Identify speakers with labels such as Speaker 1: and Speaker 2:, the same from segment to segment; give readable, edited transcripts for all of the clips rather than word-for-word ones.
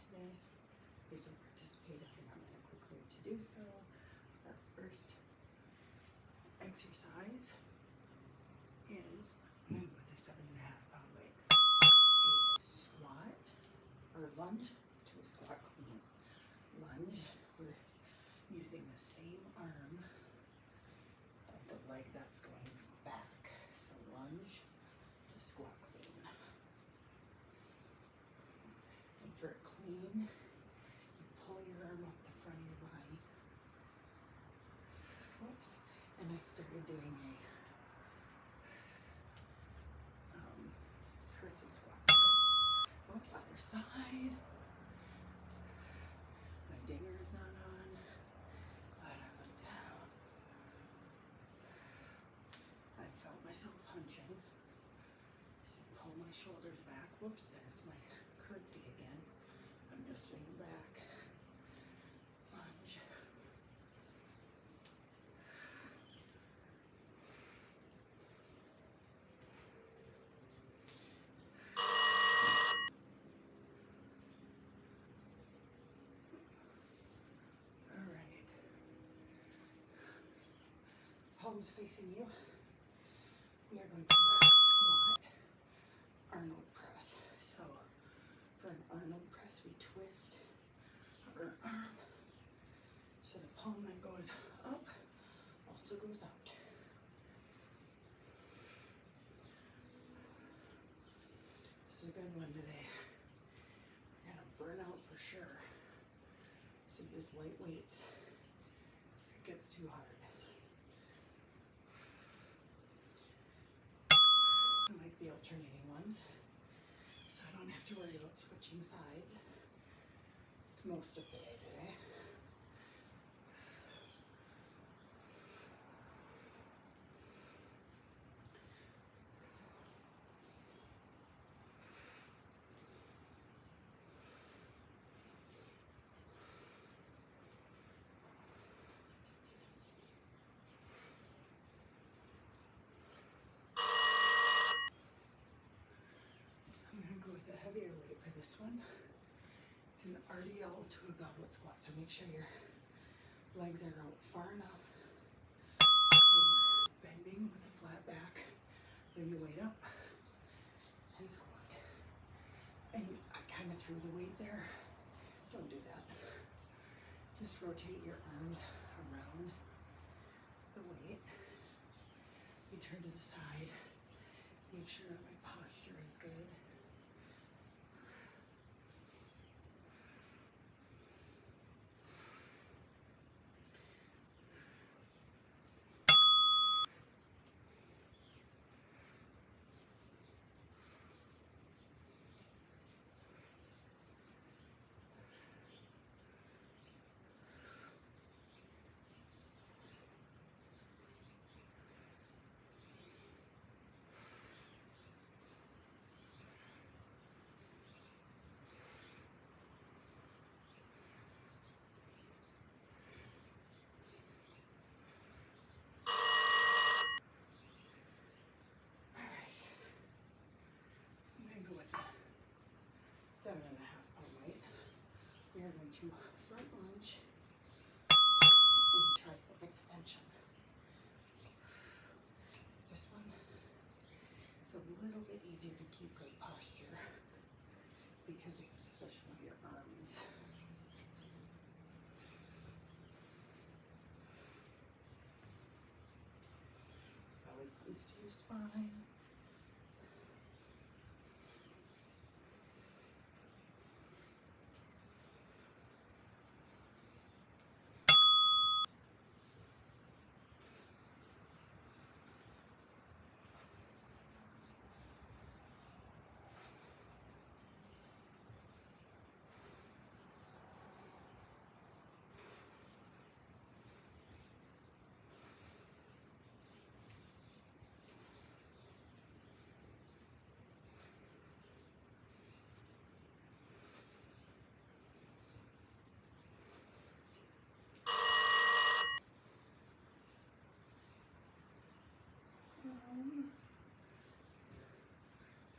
Speaker 1: today. Please don't participate if you're not medically cleared to do so. Our first exercise is with a 7.5-pound weight. A squat or lunge to a squat clean. Lunge, we're using the same arm of the leg that's going back. So lunge to squat clean. And for a clean, you pull your arm up the front of your body. Whoops. And I started doing a curtsy squat. Oh, other side. My dinger is not on. Glad I went down. I felt myself hunching. So pull my shoulders back. Whoops, there's my curtsy again. I'm just swinging back. Lunge. Palms facing you. We are going to squat, Arnold press. So for an Arnold press, we twist our arm so the palm that goes up also goes out. This is a good one today. We're gonna burn out for sure. So use light weights if it gets too hard. I like the alternating ones, so I don't have to worry about switching sides. It's most of the day today. I'm going to go with a heavier weight for this one. It's an RDL to a goblet squat, so make sure your legs are out far enough. So we're bending with a flat back. Bring the weight up and squat. And I kind of threw the weight there. Don't do that. Just rotate your arms around the weight. You turn to the side. Make sure that my posture is good. With 7.5-pound weight. We are going to front lunge and tricep extension. This one is a little bit easier to keep good posture because of the position of your arms. Belly comes to your spine.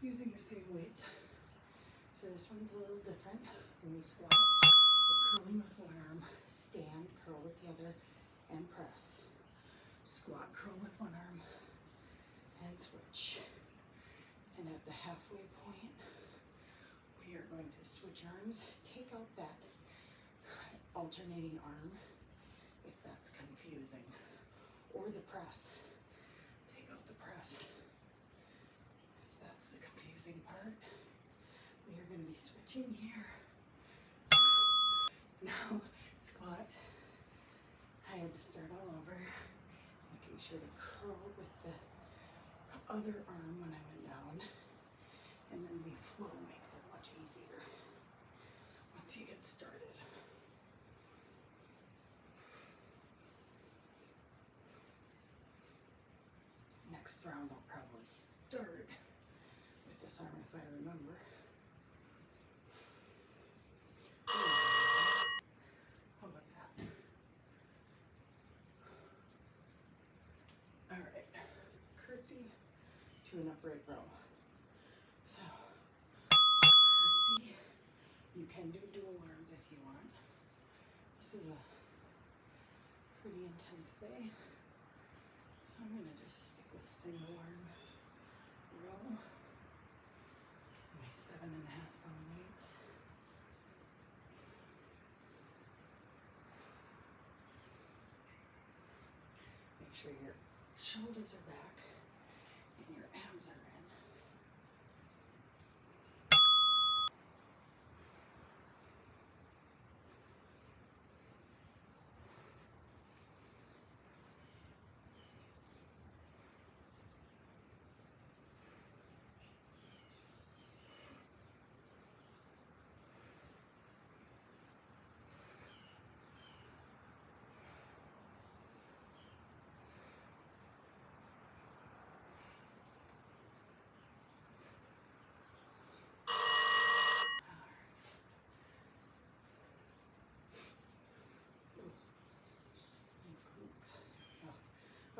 Speaker 1: Using the same weights. So this one's a little different. When we squat, we're curling with one arm, stand, curl with the other, and press. Squat, curl with one arm, and switch. And at the halfway point, we are going to switch arms, take out that alternating arm, if that's confusing, or the press. Take out the press, if that's the confusing part. We are going to be switching here. Now, squat. I had to start all over, making sure to curl with the other arm when I went down, and then the flow makes it much easier once you get started. Next round I'll probably start with this arm if I remember. How about that? Alright, curtsy to an upright row. So, curtsy, you can do dual arms if you want. This is a pretty intense day, so I'm going to just stick with single arm row. My 7.5-pound weights. Make sure your shoulders are back and your abs are in.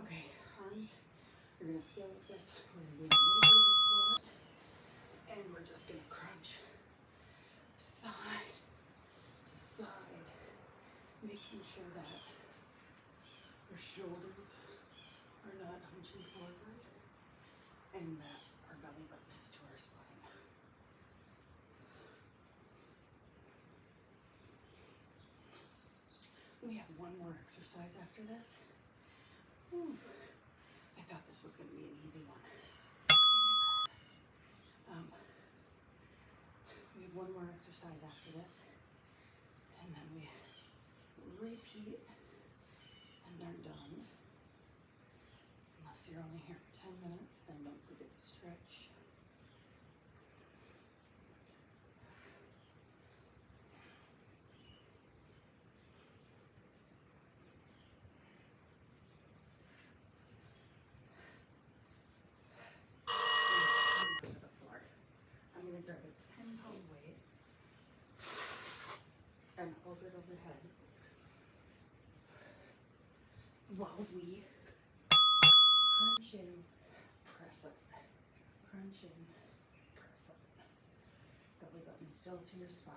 Speaker 1: Okay, arms are going to stay like this. We're going to do a little bit of a squat, and we're just going to crunch side to side, making sure that our shoulders are not hunching forward and that our belly button is to our spine. We have one more exercise after this. Ooh, I thought this was going to be an easy one. We have one more exercise after this, and then we repeat and are done. Unless you're only here for 10 minutes, then don't forget to stretch. I'm going to grab a 10-pound weight and hold it overhead while we crunch in, press up, crunch in, press up. Belly button still to your spine.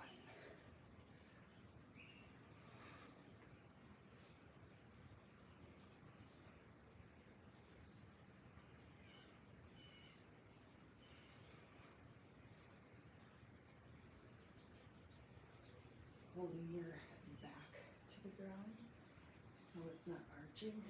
Speaker 1: Holding your back to the ground so it's not arching.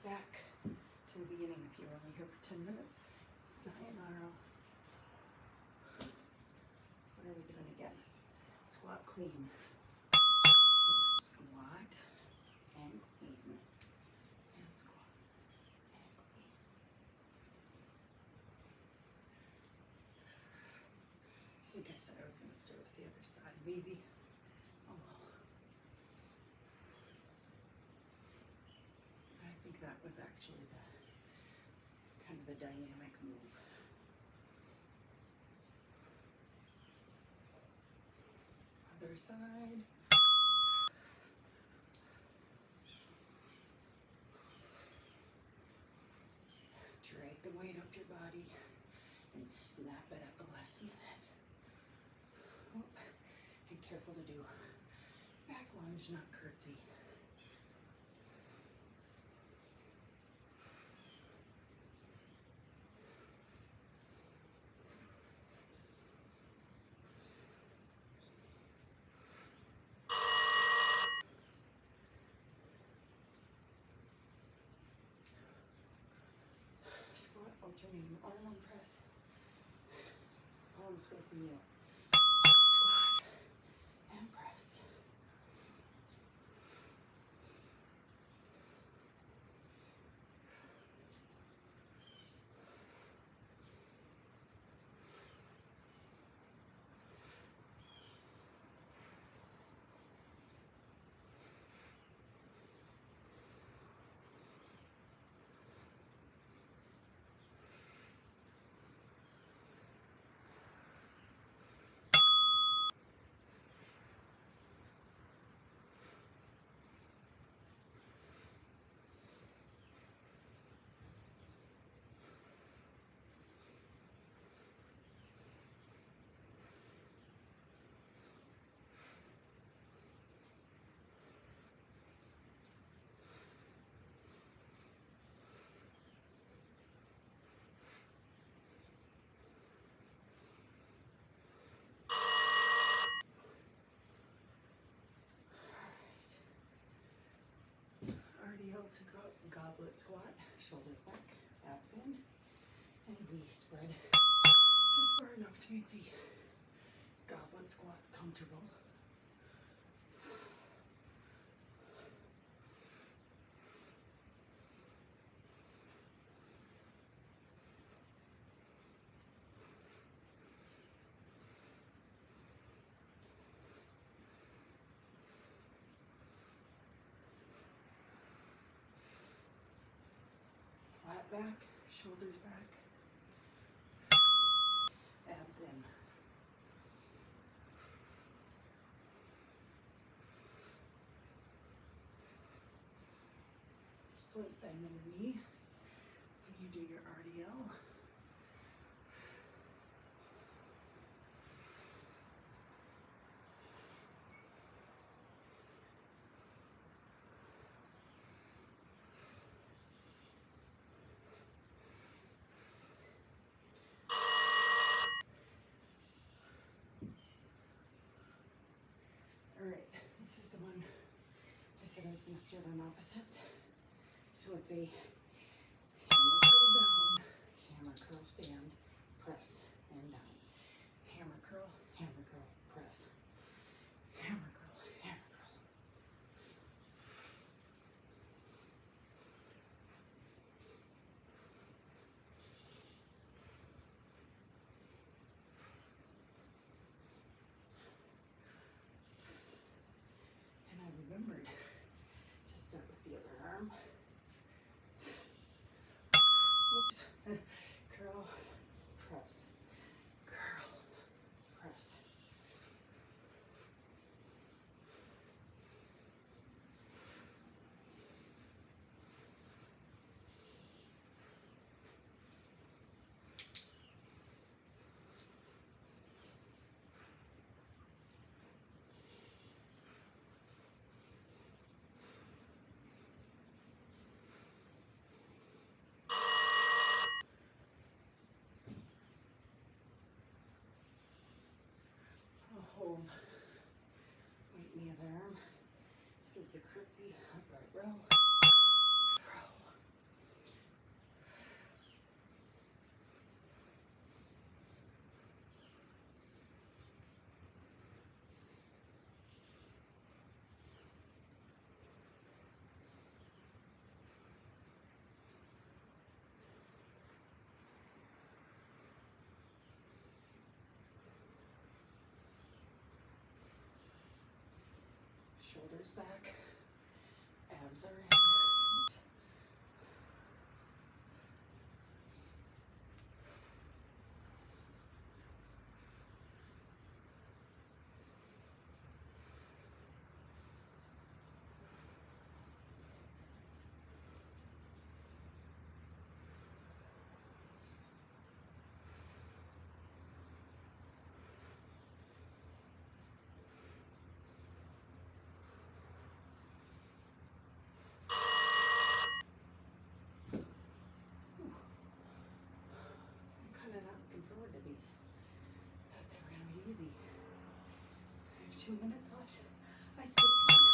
Speaker 1: Back to the beginning if you're only here for 10 minutes. Sayonara. What are we doing again? Squat clean. So squat and clean. And squat and clean. think I said I was going to start with the other side. Maybe. Oh well. I think that was actually the kind of the dynamic move. Other side. Drag the weight up your body and snap it at the last minute. Oh, and careful to do back lunge, not curtsy. Squat alternating arm press. Palms facing you. Squat and press. RDL to goblet squat, shoulders back, abs in, and we spread just far enough to make the goblet squat comfortable. Flat back, shoulders back, abs in. Slight bend in the knee when you do your RDL. Alright, this is the one I said I was going to start on opposites. So it's a hammer curl down, hammer curl stand, press, and down. Hammer curl, press. Hammer curl, hammer curl. And I remembered to start with the other arm. Oops. Curl, press, curl, press. I'll hold weight in the other arm. This is the curtsy upright row. Row. shoulders back, abs are in. Oops. I'm kind of not looking forward to these. Thought they were going to be easy. I have 2 minutes left. I skipped one,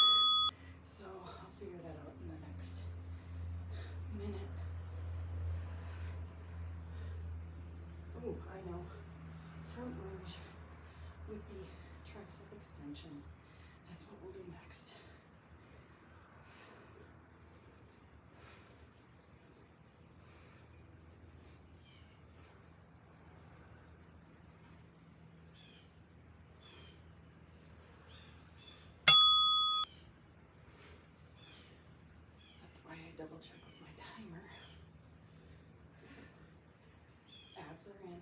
Speaker 1: so I'll figure that out in the next minute. Oh, I know. Front lunge with the tricep extension. That's what we'll do next. That's why I double check with my timer. Abs are in,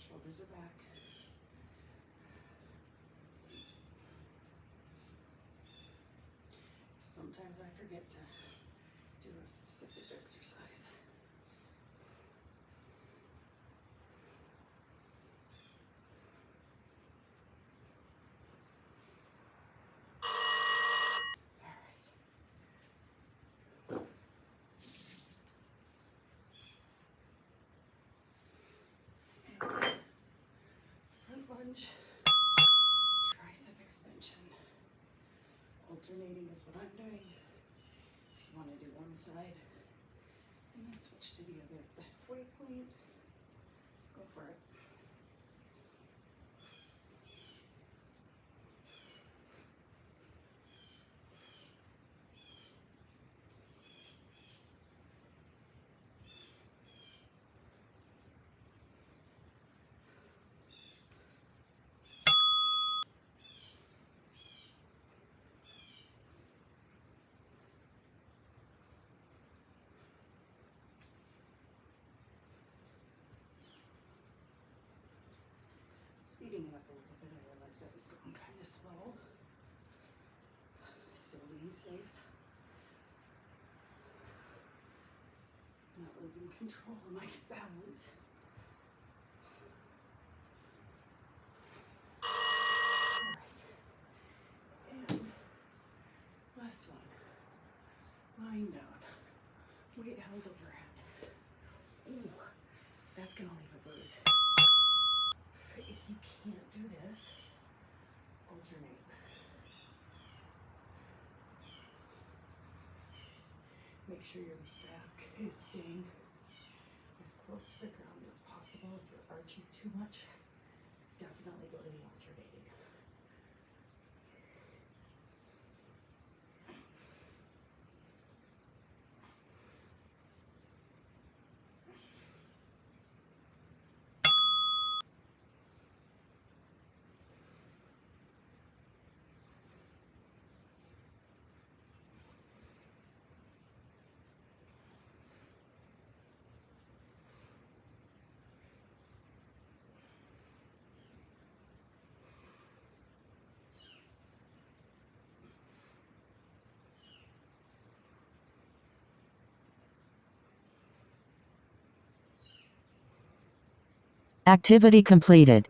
Speaker 1: shoulders are back. Sometimes I forget to do a specific exercise. Front lunge, tricep extension. Alternating is what I'm doing. If you want to do one side and then switch to the other at the halfway point, go for it. Speeding it up a little bit, I realized I was going kind of slow. Still being safe. Not losing control of my balance. Alright. And last one. Lying down. Weight held overhead. Ooh, that's gonna leave a bruise. If you can't do this, alternate. Make sure your back is staying as close to the ground as possible. If you're arching too much, definitely go to the alternating.
Speaker 2: Activity completed.